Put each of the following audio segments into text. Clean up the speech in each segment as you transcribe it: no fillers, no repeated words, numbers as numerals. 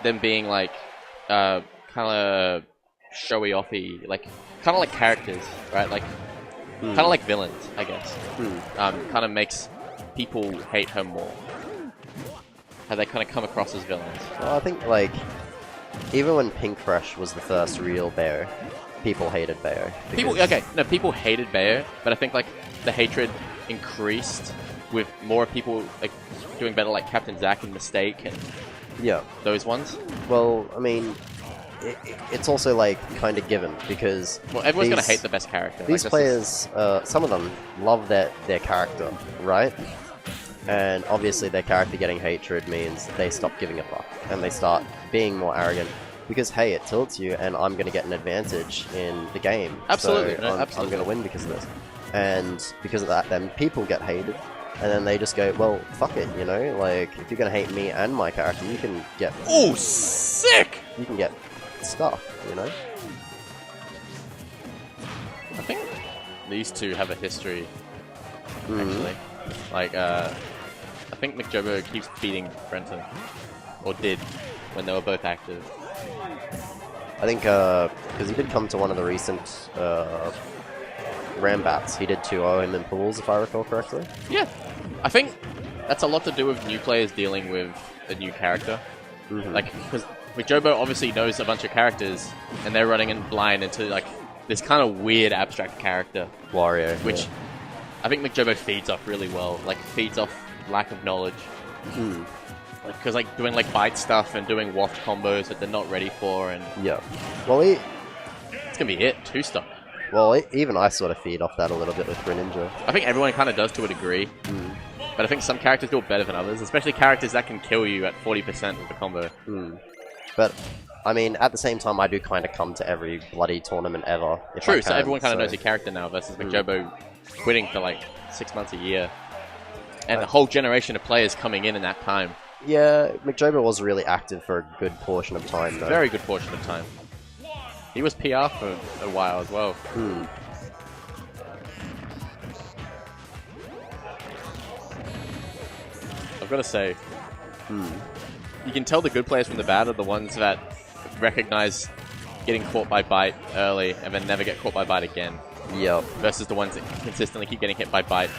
them being like kind of showy offy, like kind of like characters, right? Like kind of like villains, I guess. Kind of makes people hate her more. How they kind of come across as villains. Well, I think like even when Pink Fresh was the first real Bayo, people hated Bayo. People hated Bayo, but I think like the hatred increased with more people like doing better, like Captain Zack and Mistake and those ones. Well, I mean, it's also like kind of given because everyone's gonna hate the best character. These players, some of them love their character, right? And obviously their character getting hatred means they stop giving a fuck and they start being more arrogant because hey, it tilts you and I'm gonna get an advantage in the game. Absolutely, so I'm gonna win because of this. And because of that, then people get hated. And then they just go, well, fuck it, you know? Like, if you're gonna hate me and my character, you can get... Oh, sick! You can get stuff, you know? I think these two have a history, actually. Like, I think McJobo keeps beating Brenton. Or did, when they were both active. I think, because he did come to one of the recent... Rambats. He did 2-0 him in pools, if I recall correctly. Yeah. I think that's a lot to do with new players dealing with a new character. Like, because McJobo obviously knows a bunch of characters, and they're running in blind into, like, this kind of weird abstract character. Wario. Which I think McJobo feeds off really well. Like, feeds off lack of knowledge. Because, like, doing, like, bite stuff and doing waft combos that they're not ready for, and... Yeah. Well, it's gonna be it. 2-star. Well, even I sort of feed off that a little bit with Greninja. I think everyone kind of does to a degree. But I think some characters do it better than others, especially characters that can kill you at 40% with the combo. But, I mean, at the same time, I do kind of come to every bloody tournament ever. True, so everyone kind of knows your character now versus McJobo quitting for like 6 months a year. And a whole generation of players coming in that time. Yeah, McJobo was really active for a good portion of time, though. Very good portion of time. He was PR for a while as well. I've got to say, you can tell the good players from the bad are the ones that recognize getting caught by bite early and then never get caught by bite again. Yep. Versus the ones that consistently keep getting hit by bite.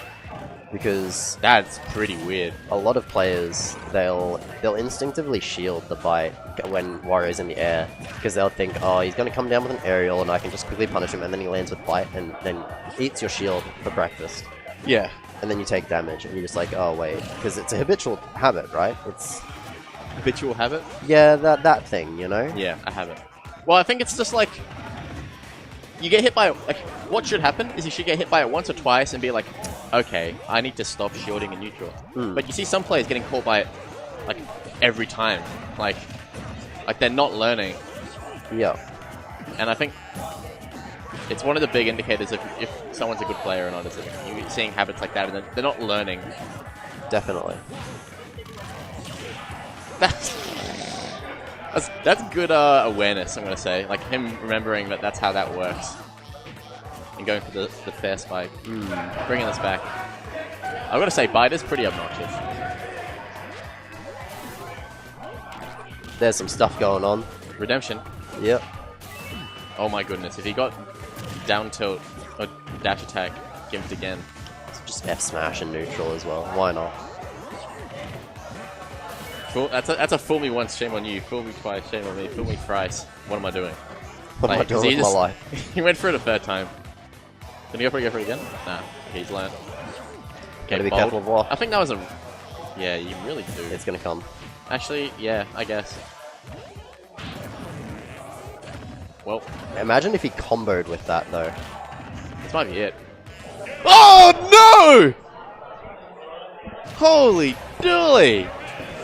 Because that's pretty weird. A lot of players, they'll instinctively shield the bite when Wario's in the air, because they'll think, oh, he's going to come down with an aerial and I can just quickly punish him, and then he lands with bite and then eats your shield for breakfast. Yeah. And then you take damage, and you're just like, oh wait, because it's a habitual habit, right? It's habitual habit? Yeah, that thing, you know? Yeah, a habit. Well, I think it's just like, you get hit by, like, what should happen is you should get hit by it once or twice and be like, okay, I need to stop shielding in neutral. But you see some players getting caught by it, like, every time. Like they're not learning. Yeah. And I think it's one of the big indicators of if someone's a good player or not, is that you're seeing habits like that and they're not learning. Definitely. That's good awareness, I'm going to say. Like, him remembering that that's how that works. And going for the fair spike. Bringing this back. I've got to say, bite is pretty obnoxious. There's some stuff going on. Redemption. Yep. Oh my goodness, if he got down tilt or dash attack gimped again. It's just F smash and neutral as well. Why not? Cool. That's a fool me once, shame on you. Fool me twice, shame on me. Fool me thrice. What am I doing? What am I doing with my life? He went for it a third time. Did he go for it again? Nah, he's learned. Gotta be careful of what? I think that was a... Yeah, you really do. It's gonna come. Actually, yeah, I guess. Well... Imagine if he comboed with that, though. This might be it. Oh, no! Holy dooly!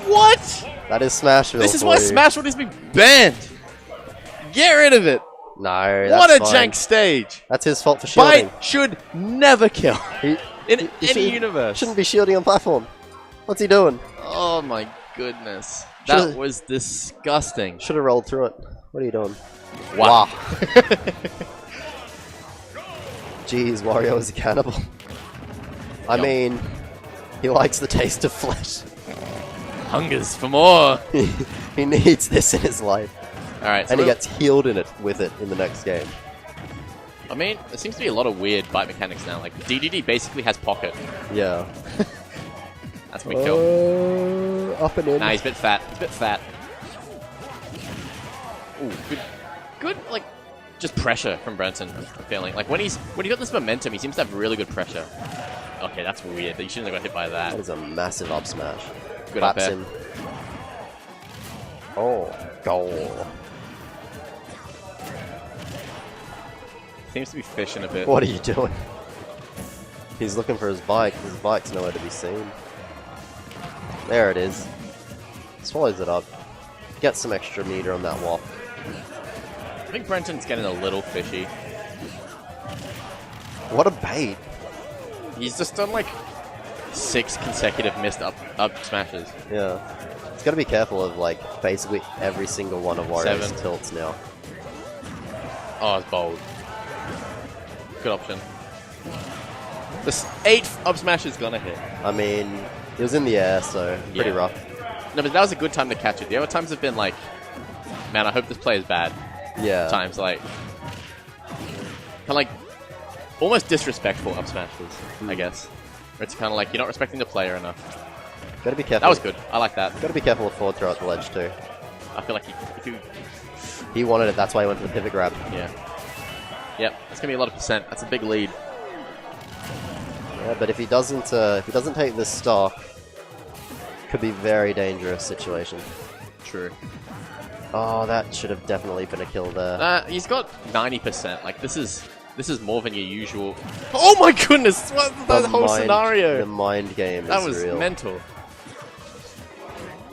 What? That is Smashville. This is why Smashville has been banned! Get rid of it! No, that's What a fine. jank stage! That's his fault for shielding. Bite should never kill. In any universe. Shouldn't be shielding on platform. What's he doing? Oh my goodness. That was disgusting. Should have rolled through it. What are you doing? Wow. Jeez, Wario is a cannibal. I mean, he likes the taste of flesh. hungers for more. He needs this in his life. Alright, so And he gets healed with it in the next game. I mean, there seems to be a lot of weird bite mechanics now. Like, DDD basically has pocket. Yeah. That's when we kill. Up and in. Nah, he's a bit fat. He's a bit fat. Ooh, good, like, just pressure from Brenton, I'm feeling. Like, when he got this momentum, he seems to have really good pressure. Okay, that's weird. You shouldn't have got hit by that. That is a massive up smash. Good up Claps air. him. Oh, goal. Seems to be fishing a bit. What are you doing? He's looking for his bike. His bike's nowhere to be seen. There it is. Swallows it up. Gets some extra meter on that walk. I think Brenton's getting a little fishy. What a bait. He's just done like 6 consecutive missed up smashes. Yeah. He's got to be careful of like basically every single one of Wario's 7. tilts now. Oh, it's bold. Good option. This 8 up smash is gonna hit. I mean, it was in the air, so pretty Yeah. rough. No, but that was a good time to catch it. The other times have been like, man, I hope this play is bad. Yeah. Times like, kind of like, almost disrespectful up smashes, I guess. Where it's kind of like, you're not respecting the player enough. Gotta be careful. That was good. I like that. Gotta be careful with forward throw at the ledge too. I feel like if you... He wanted it, that's why he went for the pivot grab. Yeah. Yep, that's going to be a lot of percent. That's a big lead. Yeah, but if he doesn't take this stock, could be very dangerous situation. True. Oh, that should have definitely been a kill there. He's got 90%. Like, this is more than your usual... Oh my goodness! What the whole scenario? The mind game That is was real. mental.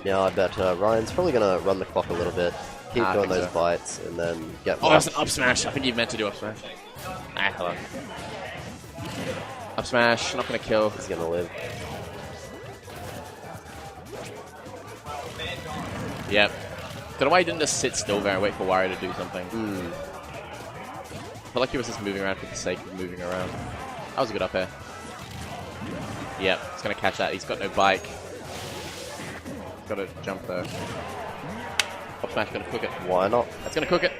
Yeah, I bet Ryan's probably going to run the clock a little bit, keep I doing think those so. bites, and then get Oh, that's an up smash. I think you meant to do up smash. Ah, hello. Up smash. Not going to kill. He's going to live. Yep. Don't know why he didn't just sit still there and wait for Wario to do something. I feel like he was just moving around for the sake of moving around. That was a good up air. Yep, he's going to catch that. He's got no bike. Got to jump though. Up smash going to cook it. Why not? That's going to cook it.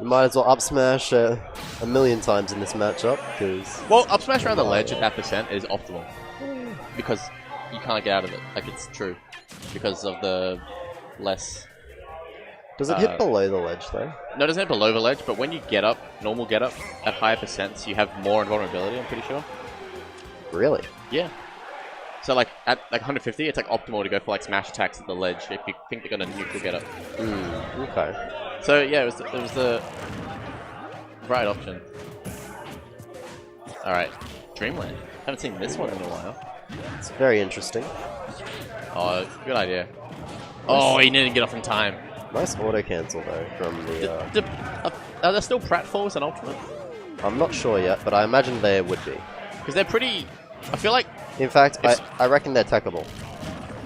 You might as well up smash a million times in this matchup, because... Well, up smash around the ledge at that percent is optimal. Because you can't get out of it. Like, it's true. Because of the less... Does it hit below the ledge, though? No, it doesn't hit below the ledge, but when you get up, normal get up, at higher percents, you have more invulnerability, I'm pretty sure. Really? Yeah. So, like, at like 150, it's like optimal to go for like smash attacks at the ledge if you think they're going to neutral get up. Okay. So, yeah, it was the right option. Alright. Dreamland. Haven't seen this one in a while. It's very interesting. Oh, good idea. Oh, he didn't get off in time. Nice auto cancel, though, from the... Are there still pratfalls and ultimate? I'm not sure yet, but I imagine there would be. Because they're pretty... I feel like... In fact, I reckon they're techable.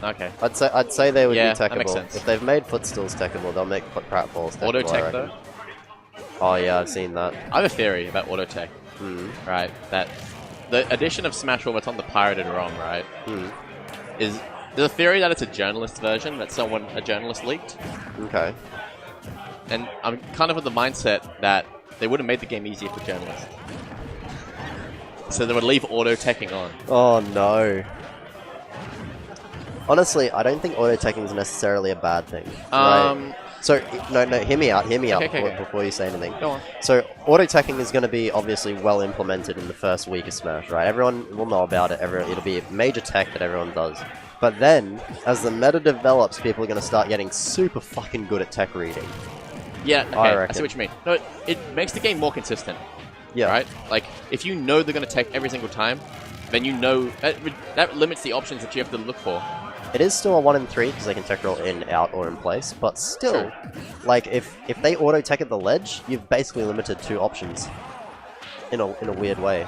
Okay. I'd say they would Yeah, be that techable. makes sense. If they've made footstills techable, they'll make pratfalls techable. Auto I tech, reckon. though? Oh yeah, I've seen that. I have a theory about auto tech. Right, that the addition of Smash Orbits on the pirated ROM, right, is there's a theory that it's a journalist version that a journalist leaked. Okay. And I'm kind of with the mindset that they would have made the game easier for journalists. So they would leave auto teching on. Oh no. Honestly, I don't think auto teching is necessarily a bad thing. Right? So, no, hear me out Okay. before you say anything. Go on. So, auto-teching is going to be obviously well implemented in the first week of Smash, right? Everyone will know about it, it'll be a major tech that everyone does. But then, as the meta develops, people are going to start getting super fucking good at tech reading. Yeah, okay, I I reckon. see what you mean. No, it makes the game more consistent, Yeah. right? Like, if you know they're going to tech every single time, then you know... That limits the options that you have to look for. It is still a 1 in 3 because they can tech roll in, out, or in place, but still, like, if they auto-tech at the ledge, you've basically limited 2 options in a weird way.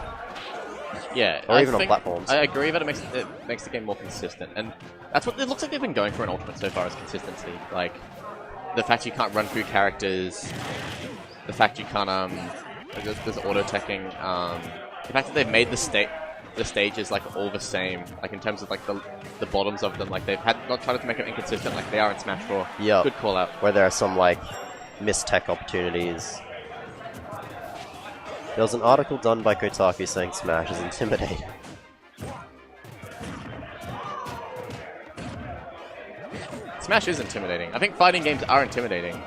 Yeah, Or even on platforms. I agree that it makes the game more consistent, and that's what it looks like they've been going for in Ultimate so far is consistency. Like the fact you can't run through characters, the fact you can't there's auto teching, the fact that they've made the the stages like all the same, like in terms of like the bottoms of them, like they've not tried to make them inconsistent like they are in Smash 4. Yeah. Good call out. Where there are some like missed tech opportunities. There was an article done by Kotaku saying Smash is intimidating. Smash is intimidating. I think fighting games are intimidating.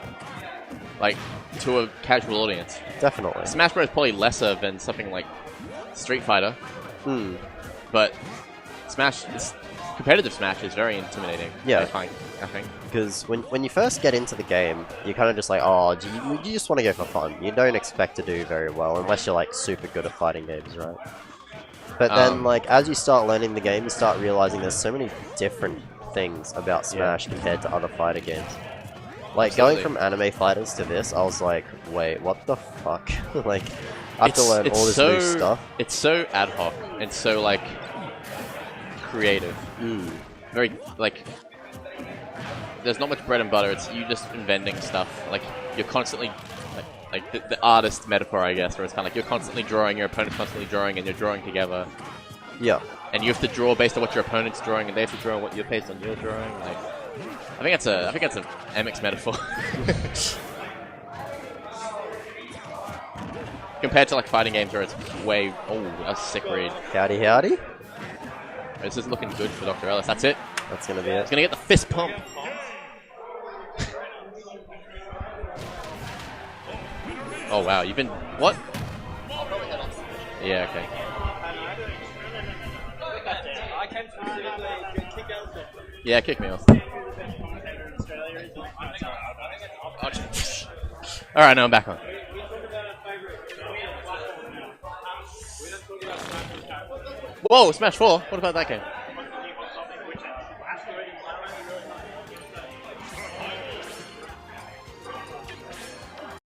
Like, to a casual audience. Definitely. Smash Bros. Is probably lesser than something like Street Fighter. But competitive Smash is very intimidating. Yeah. I think. Because when you first get into the game, you're kind of just like, oh, you just want to go for fun. You don't expect to do very well, unless you're like super good at fighting games, right? But then, like, as you start learning the game, you start realizing there's so many different things about Smash compared to other fighter games. Like, going from anime fighters to this, I was like, wait, what the fuck? Like, I have to learn all this new stuff. It's so ad hoc and so, like, creative. Very, like, there's not much bread and butter. It's you just inventing stuff. Like, you're constantly, like the artist metaphor, I guess, where it's kind of like you're constantly drawing, your opponent's constantly drawing, and you're drawing together. Yeah. And you have to draw based on what your opponent's drawing, and they have to draw what you're based on your drawing. Like, I think that's a MX metaphor. Compared to like fighting games where it's way that's a sick read. Howdy howdy. This is looking good for Dr. Ellis. That's it. That's gonna be it. He's gonna get the fist pump. Oh wow, you've been what? Yeah, okay. Yeah, kick me off. Alright, now I'm back on. Whoa, Smash 4? What about that game?